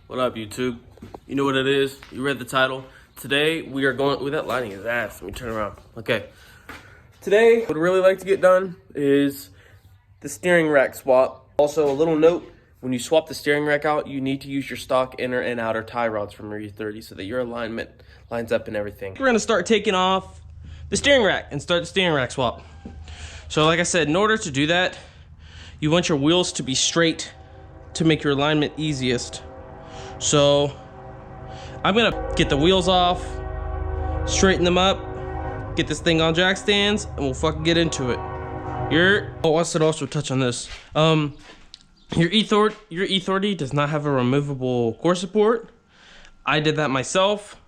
What up, YouTube? You know what it is. You read the title. Today, we are going... Ooh, that lighting is ass. Let me turn around. Okay. Today, what I'd really like to get done is the steering rack swap. Also, a little note. When you swap the steering rack out, you need to use your stock inner and outer tie rods from your E30 so that your alignment lines up and everything. We're going to start taking off the steering rack and start the steering rack swap. So like I said, in order to do that, you want your wheels to be straight to make your alignment easiest. So I'm gonna get the wheels off, straighten them up, get this thing on jack stands, and we'll fucking get into it. I should also touch on this. Your E30 does not have a removable core support. I did that myself,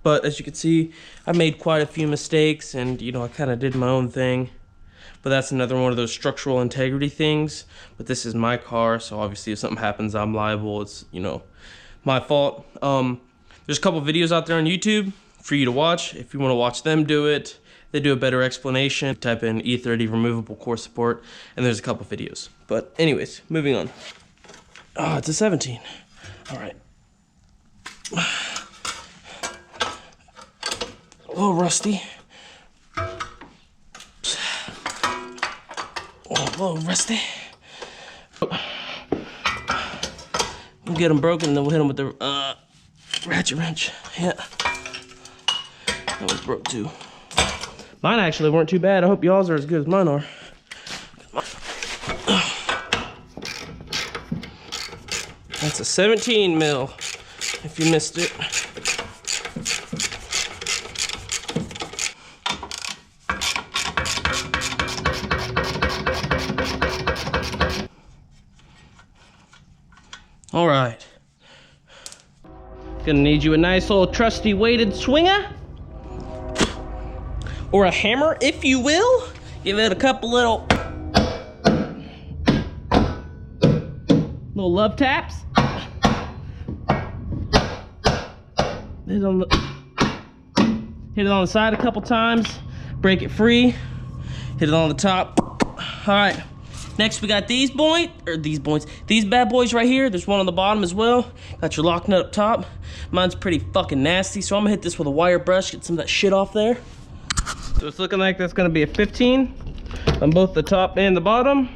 but as you can see, I made quite a few mistakes, and I kind of did my own thing. But that's another one of those structural integrity things. But this is my car, so obviously if something happens, I'm liable. It's, my fault. There's a couple videos out there on YouTube for you to watch. If you want to watch them do it, they do a better explanation. Type in E30 removable core support, and there's a couple videos. But anyways, moving on. Oh, it's a 17. All right. A little rusty. A little rusty. We'll get them broken, and then we'll hit them with the ratchet wrench. Yeah. That was broke too. Mine actually weren't too bad. I hope y'all's are as good as mine are. That's a 17 mil, if you missed it. All right. Gonna need you a nice little trusty weighted swinger. Or a hammer, if you will. Give it a couple little love taps. Hit it on the side a couple times. Break it free. Hit it on the top. All right. Next, we got these bad boys right here. There's one on the bottom as well. Got your lock nut up top. Mine's pretty fucking nasty, so I'm gonna hit this with a wire brush, get some of that shit off there. So it's looking like that's gonna be a 15 on both the top and the bottom.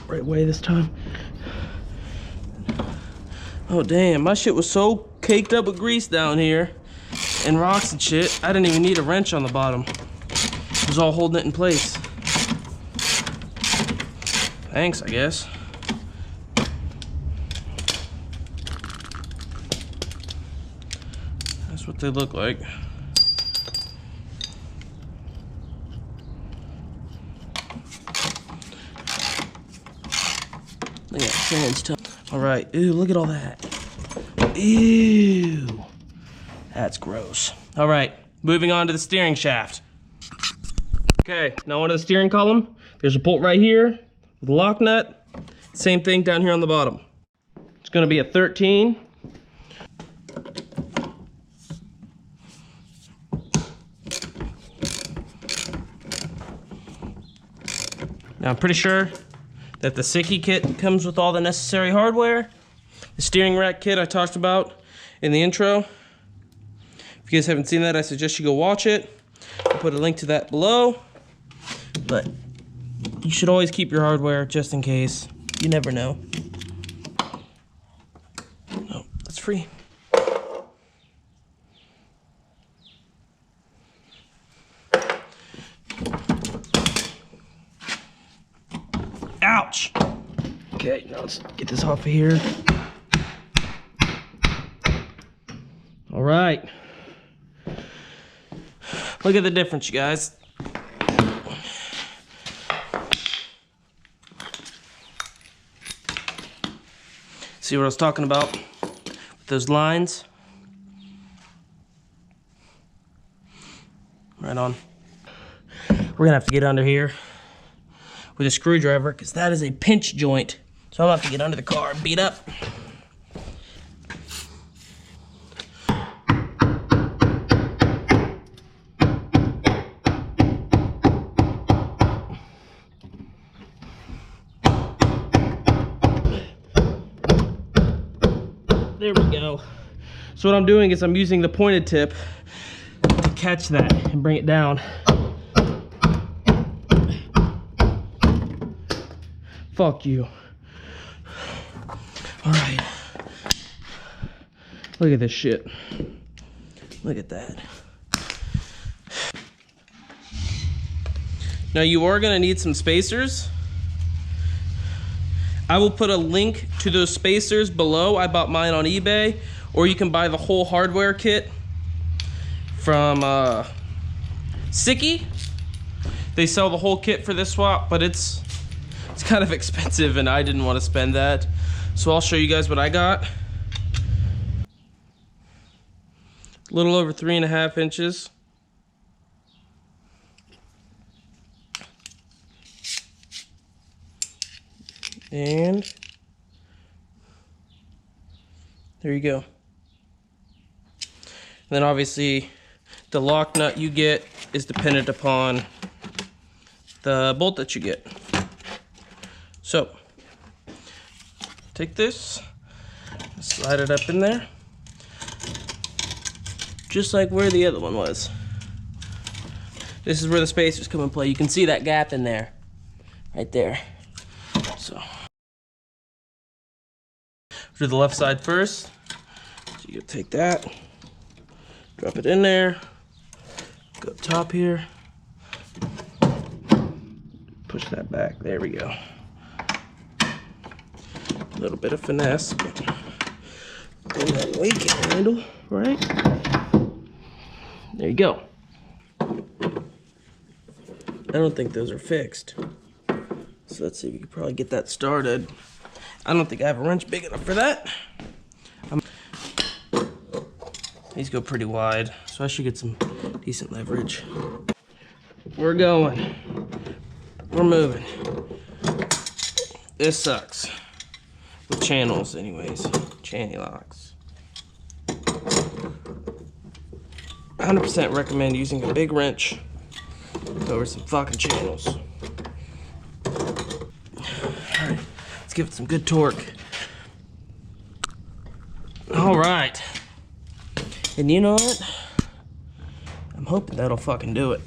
Right way this time. Oh damn, my shit was so caked up with grease down here and rocks and shit, I didn't even need a wrench on the bottom. It was all holding it in place. Thanks, I guess. That's what they look like. Look at that sand's tough. All right, ooh, look at all that. Ew, that's gross. All right, moving on to the steering shaft. Okay, now onto the steering column. There's a bolt right here. The lock nut, same thing down here on the bottom. It's gonna be a 13. Now I'm pretty sure that the sikky kit comes with all the necessary hardware. The steering rack kit I talked about in the intro. If you guys haven't seen that, I suggest you go watch it. I'll put a link to that below. But you should always keep your hardware just in case. You never know. Oh, that's free. Ouch! Okay, now let's get this off of here. All right. Look at the difference, you guys. See what I was talking about with those lines? Right on. We're gonna have to get under here with a screwdriver because that is a pinch joint. So I'm gonna have to get under the car and beat up. There we go. So what I'm doing is I'm using the pointed tip to catch that and bring it down. Fuck you. All right. Look at this shit. Look at that. Now you are gonna need some spacers. I will put a link to those spacers below. I bought mine on eBay, or you can buy the whole hardware kit from Sikky. They sell the whole kit for this swap, but it's kind of expensive and I didn't want to spend that. So I'll show you guys what I got. A little over 3.5 inches. And there you go. And then obviously the lock nut you get is dependent upon the bolt that you get. So take this, slide it up in there, just like where the other one was. This is where the spacers come in play. You can see that gap in there, right there. So do the left side first. So you take that, drop it in there, go up top here, push that back. There we go. A little bit of finesse, but in that way can handle, right? There you go. I don't think those are fixed. So let's see if we can probably get that started. I don't think I have a wrench big enough for that. These go pretty wide, so I should get some decent leverage. We're going. We're moving. This sucks. With channels anyways. Channy locks. 100% recommend using a big wrench over some fucking channels. Alright, let's give it some good torque. Alright. And you know what? I'm hoping that'll fucking do it.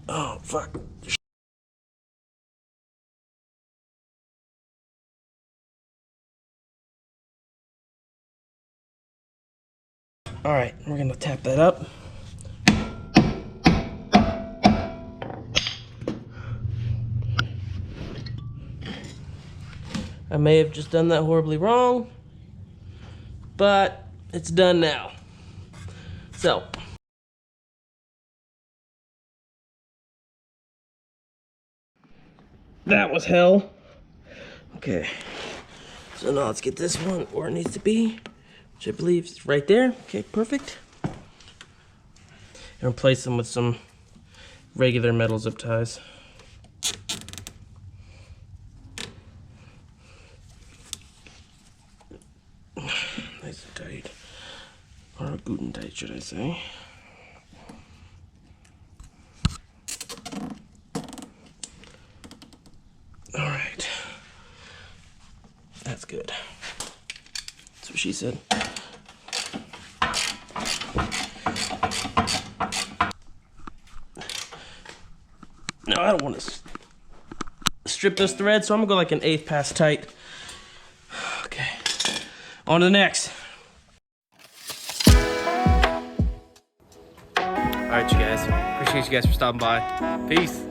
Oh, fuck. Alright, we're gonna tap that up. I may have just done that horribly wrong, but it's done now. So, that was hell. Okay, so now let's get this one where it needs to be, which I believe is right there. Okay, perfect. And replace them with some regular metal zip ties. Nice and tight, or good and tight, should I say. All right, that's good. That's what she said. No, I don't want to strip this thread, so I'm gonna go like an 1/8 pass tight. Okay, on to the next. All right, you guys. Appreciate you guys for stopping by. Peace.